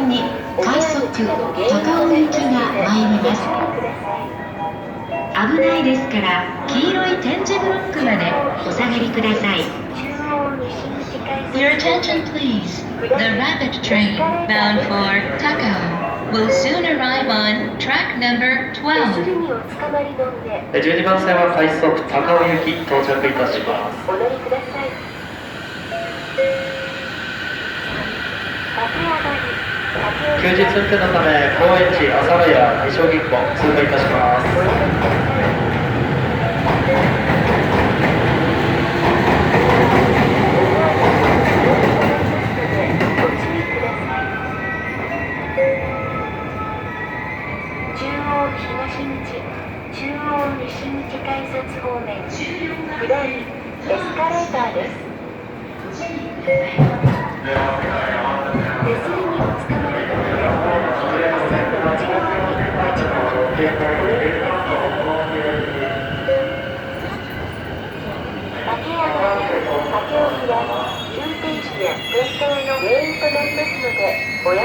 線に快速高尾行きが参ります。危ないですから黄色い点字ブロックまでお下がりください。 Your attention please. The rapid train bound for Takao will soon arrive on track number 12. 12番線は快速高尾行き到着いたします。休日運転のため高円寺、阿佐ヶ谷、西荻窪通過いたします。中央西口改札方面下りエスカレーターです。手すりにおつかまりの上、線の内側に立ち回ってお降りください。明上がり、明降りは急停止や転倒の原因となりますのでおやめ